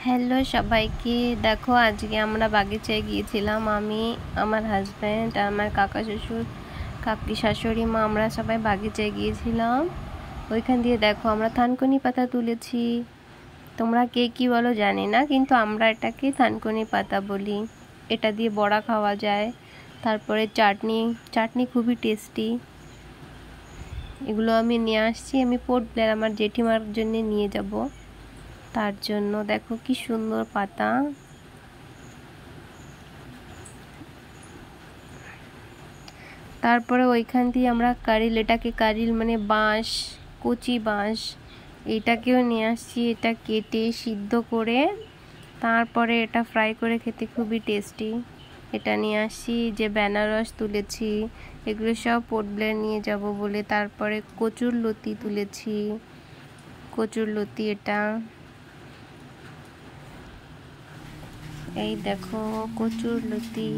Hello সবাইকে, দেখো আজকে আমরা বাগিচায় গিয়েছিলাম। আমি, আমার হাজব্যান্ড আর আমার কাকা শ্বশুর, কাকি শাশুড়ি মা, আমরা সবাই বাগিচায় গিয়েছিলাম। ওইখান দিয়ে দেখো আমরা থানকুনি পাতা তুলেছি। তোমরা কে কি বলো জানি না, কিন্তু আমরা এটাকে থানকুনি পাতা বলি। এটা দিয়ে বড়া খাওয়া যায়, তারপরে চাটনি চাটনি খুবই টেস্টি। এগুলো আমি নিয়ে আসছি, আমি পোর্ট ব্লেয়ার আমার জেঠিমার জন্য নিয়ে যাব, তার জন্য। দেখো কি সুন্দর পাতা। তারপরে ওইখান দিয়ে আমরা কারিল, এটাকে কারিল মানে বাঁশ, কচি বাঁশ, এটাকেও নিয়ে আসছি। এটা কেটে সিদ্ধ করে তারপরে এটা ফ্রাই করে খেতে খুবই টেস্টি। এটা নিয়ে আসছি। যে বেনারস তুলেছি, এগুলো সব পোর্ট ব্লেয়ার নিয়ে যাব বলে। তারপরে কচুর লতি তুলেছি, কচুর লতি এটা, এই দেখো কচুর লতি।